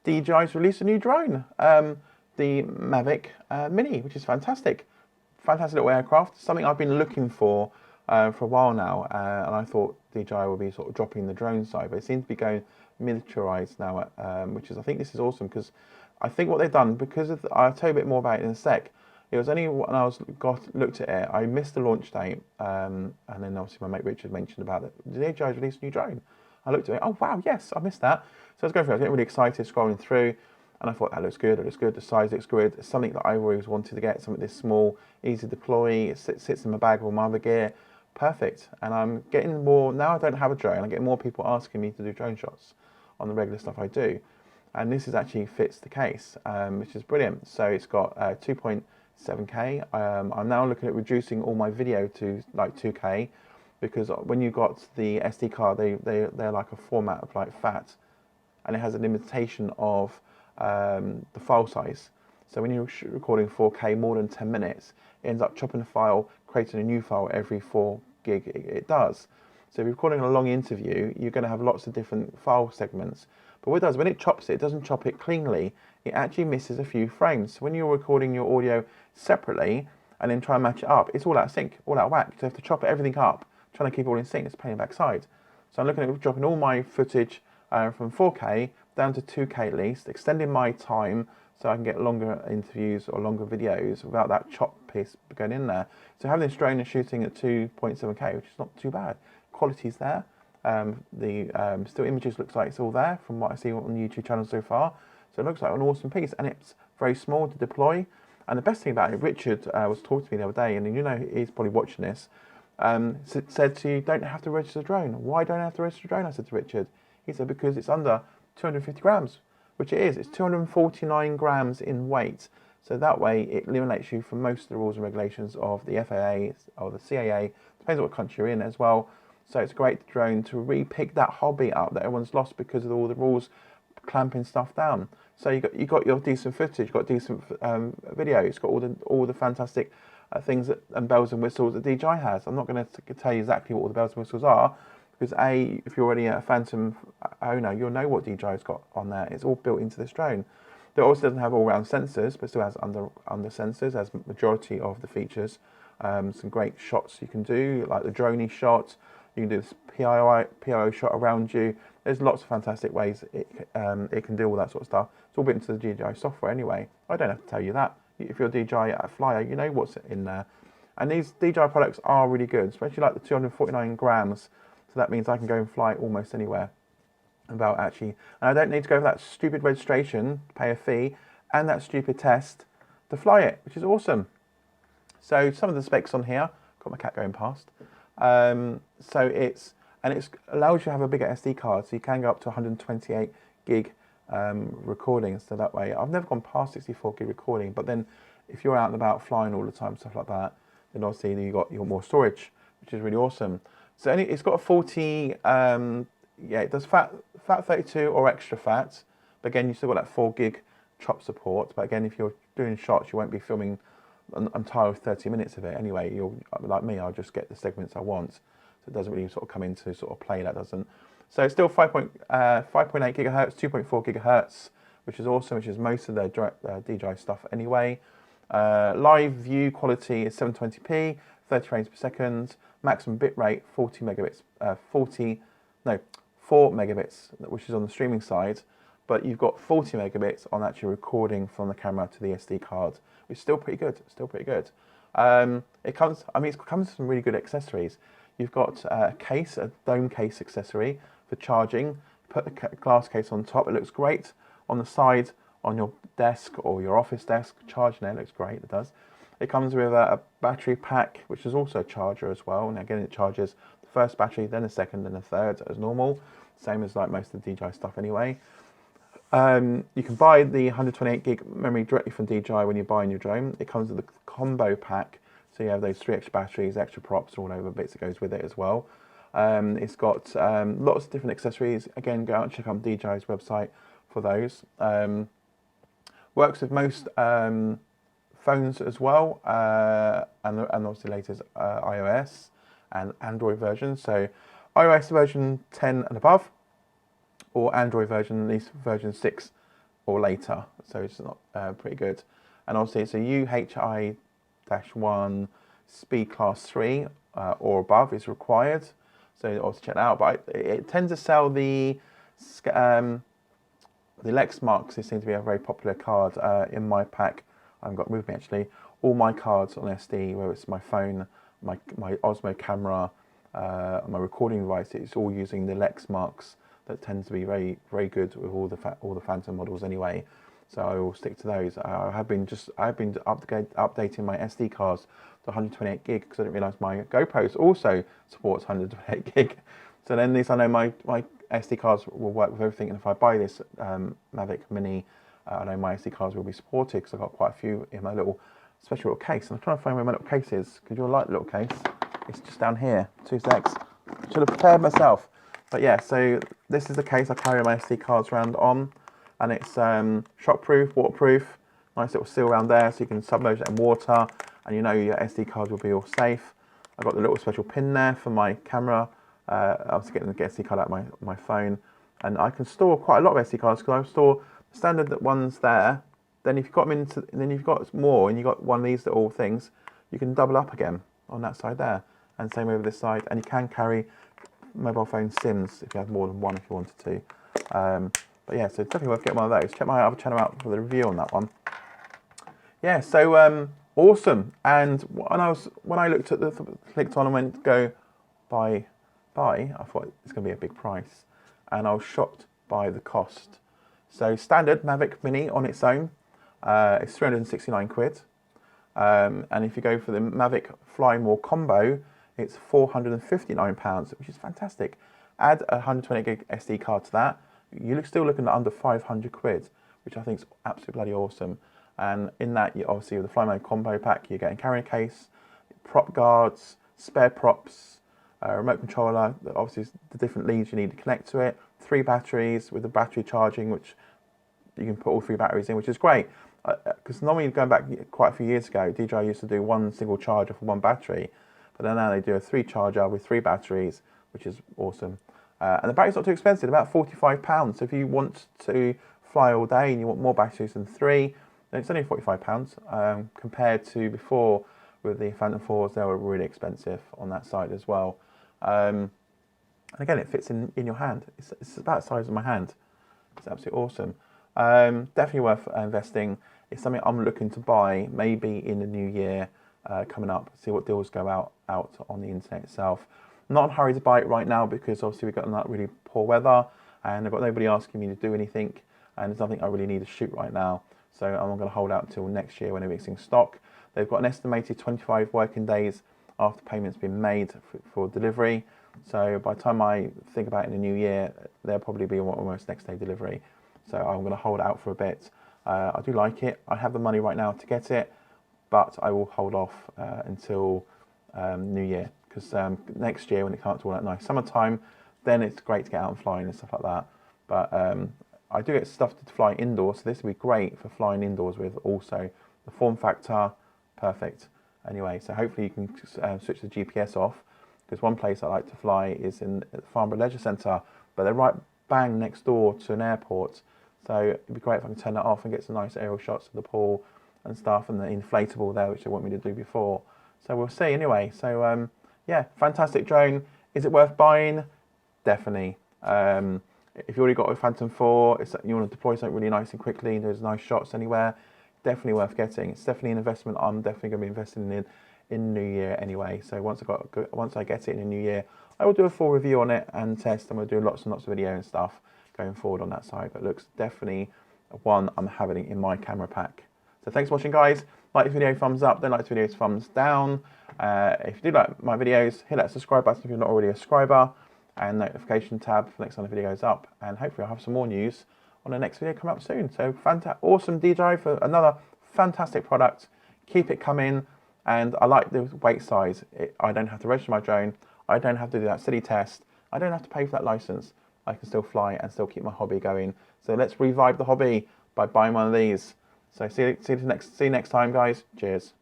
DJI's released a new drone, the Mavic Mini, which is fantastic. Fantastic little aircraft, something I've been looking for a while now, and I thought DJI would be sort of dropping the drone side, but it seems to be going militarized now, which is, I think this is awesome, because I think what they've done, because of I'll tell you a bit more about it in a sec. It was only when I looked at it, I missed the launch date, and then obviously my mate Richard mentioned about it. DJI's released a new drone. I looked at it, oh wow, yes, I missed that. So I was going through, I was getting really excited, scrolling through, and I thought that looks good, it looks good, the size looks good. It's something that I always wanted to get, something this small, easy to deploy, it sits in my bag with all my other gear, perfect. And I'm getting more, now I don't have a drone, I'm getting more people asking me to do drone shots on the regular stuff I do. And this is actually fits the case, which is brilliant. So it's got 2.7K. I'm now looking at reducing all my video to like 2K, because when you've got the SD card, they're like a format of like FAT, and it has a limitation of the file size. So when you're recording 4K more than 10 minutes, it ends up chopping the file, creating a new file every 4 gig it does. So if you're recording a long interview, you're going to have lots of different file segments. But what it does, when it chops it, it doesn't chop it cleanly. It actually misses a few frames. So when you're recording your audio separately and then try and match it up, it's all out of sync, all out of whack. So you have to chop everything up, trying to keep it all in sync. It's a pain in the backside. So I'm looking at dropping all my footage from 4K down to 2K at least, extending my time so I can get longer interviews or longer videos without that chop piece going in there. So having this drone and shooting at 2.7K, which is not too bad. Quality's there. The still images looks like it's all there from what I see on the YouTube channel so far. So it looks like an awesome piece, and it's very small to deploy. And the best thing about it, Richard was talking to me the other day, and you know he's probably watching this, said to you, don't have to register a drone. Why don't I have to register a drone? I said to Richard. He said, because it's under 250 grams, which it is. It's 249 grams in weight. So that way it eliminates you from most of the rules and regulations of the FAA or the CAA, depends on what country you're in as well. So it's a great drone to re-pick that hobby up that everyone's lost because of all the rules clamping stuff down. So you got your decent footage, you got decent video, it's got all the fantastic things and bells and whistles that DJI has. I'm not going to tell you exactly what all the bells and whistles are, because if you're already a Phantom owner, you'll know what DJI's got on there. It's all built into this drone. It also doesn't have all-round sensors, but still has under sensors, as majority of the features. Some great shots you can do, like the droney shot. You can do this PIO shot around you. There's lots of fantastic ways it can do all that sort of stuff. It's all built into the DJI software anyway. I don't have to tell you that. If you're a DJI flyer, you know what's in there. And these DJI products are really good, especially like the 249 grams. So that means I can go and fly almost anywhere without actually, and I don't need to go for that stupid registration, pay a fee, and that stupid test to fly it, which is awesome. So some of the specs on here, got my cat going past. So it allows you to have a bigger SD card, so you can go up to 128 gig recording. So that way, I've never gone past 64 gig recording, but then if you're out and about flying all the time, stuff like that, then obviously you got your more storage, which is really awesome. So it's got a 40, it does FAT 32 or extra FAT, but again, you still got that 4 gig chop support. But again, if you're doing shots, you won't be filming an entire 30 minutes of it anyway. You'll, like me, I'll just get the segments I want. So it doesn't really sort of come into sort of play, that doesn't. So it's still 5.8 gigahertz, 2.4 gigahertz, which is awesome, which is most of their DJI stuff anyway. Live view quality is 720p, 30 frames per second. Maximum bit rate 4 megabits, which is on the streaming side. But you've got 40 megabits on actually recording from the camera to the SD card, which is still pretty good. It comes with some really good accessories. You've got a case, a dome case accessory for charging. Put the glass case on top. It looks great on the side on your desk or your office desk. Charging it looks great. It does. It comes with a battery pack, which is also a charger as well. And again, it charges the first battery, then the second, then the third as normal. Same as like most of the DJI stuff anyway. You can buy the 128 gig memory directly from DJI when you're buying your drone. It comes with a combo pack, so you have those 3 extra batteries, extra props, all over bits that goes with it as well. It's got lots of different accessories. Again, go out and check out DJI's website for those. Works with most phones as well, and obviously the latest iOS and Android versions. So iOS version 10 and above, or Android version, at least version 6 or later, so it's not pretty good. And obviously it's a UHI-1 speed class 3 or above is required, so also check that out. But it tends to sell the Lexmarks. They seem to be a very popular card in my pack. I've got with me actually all my cards on SD, whether it's my phone, my Osmo camera, my recording device. It's all using the Lexmarks that tends to be very good with all the Phantom models anyway. So I will stick to those. I've been updating my SD cards to 128 gig because I didn't realise my GoPro also supports 128 gig. So then at least I know my SD cards will work with everything, and if I buy this Mavic Mini, I know my SD cards will be supported because I've got quite a few in my little special little case. And I'm trying to find where my little case is because you'll like the little case. It's just down here. 2 secs. Should have prepared myself. But yeah, so this is the case I carry my SD cards around on, and it's shockproof, waterproof, nice little seal around there so you can submerge it in water, and you know your SD cards will be all safe. I've got the little special pin there for my camera. I was getting the SD card out of my phone, and I can store quite a lot of SD cards because I store the standard ones there. Then if you've got them into, and then you've got more, and you've got one of these little things, you can double up again on that side there, and same over this side. And you can carry mobile phone SIMs if you have more than one if you wanted to. But yeah, so definitely worth getting one of those. Check my other channel out for the review on that one. Yeah, so awesome. And when I looked at clicked on and went go buy, I thought it's going to be a big price, and I was shocked by the cost. So standard Mavic Mini on its own is 369 quid, and if you go for the Mavic Fly More combo, it's £459, which is fantastic. Add a 128 gig SD card to that, you're still looking at under 500 quid, which I think is absolutely bloody awesome. And in that, you obviously with the Fly Mode combo pack, you're getting carrying case, prop guards, spare props, remote controller, obviously the different leads you need to connect to it, 3 batteries with the battery charging, which you can put all 3 batteries in, which is great. Because normally going back quite a few years ago, DJI used to do one single charger for 1 battery, but then now they do a 3 charger with 3 batteries, which is awesome. And the battery's not too expensive, about £45. So if you want to fly all day and you want more batteries than 3, then it's only £45 compared to before with the Phantom 4s. They were really expensive on that side as well. And again, it fits in your hand. It's about the size of my hand. It's absolutely awesome. Definitely worth investing. It's something I'm looking to buy maybe in the new year coming up. See what deals go out on the internet itself. I'm not in a hurry to buy it right now because obviously we've got that really poor weather and I've got nobody asking me to do anything, and there's nothing I really need to shoot right now. So I'm going to hold out until next year when everything's in stock. They've got an estimated 25 working days after payment's been made for delivery. So by the time I think about it in the new year, there'll probably be almost next day delivery. So I'm going to hold out for a bit. I do like it. I have the money right now to get it, but I will hold off until New Year, because next year when it comes to all that nice summertime, then it's great to get out and flying and stuff like that. But I do get stuff to fly indoors, so this would be great for flying indoors with. Also, the form factor, perfect. Anyway, so hopefully you can switch the GPS off, because one place I like to fly is in the Farnborough Leisure Centre, but they're right bang next door to an airport. So it'd be great if I can turn that off and get some nice aerial shots of the pool and stuff, and the inflatable there, which they want me to do before. So we'll see anyway. So yeah, fantastic drone. Is it worth buying? Definitely. If you already got a Phantom 4, you want to deploy something really nice and quickly, and there's nice shots anywhere, definitely worth getting. It's definitely an investment I'm definitely going to be investing in New Year anyway. So once I get it in the New Year, I will do a full review on it and test. I'm going to do lots and lots of video and stuff going forward on that side. But it looks definitely one I'm having in my camera pack. So thanks for watching, guys. Like the video, thumbs up. Don't like the video, thumbs down. If you do like my videos, hit that subscribe button if you're not already a subscriber, and notification tab for next time the video goes up. And hopefully I'll have some more news on the next video coming up soon. So awesome DJI for another fantastic product. Keep it coming. And I like the weight size. I don't have to register my drone. I don't have to do that silly test. I don't have to pay for that license. I can still fly and still keep my hobby going. So let's revive the hobby by buying one of these. So see you next time, guys. Cheers.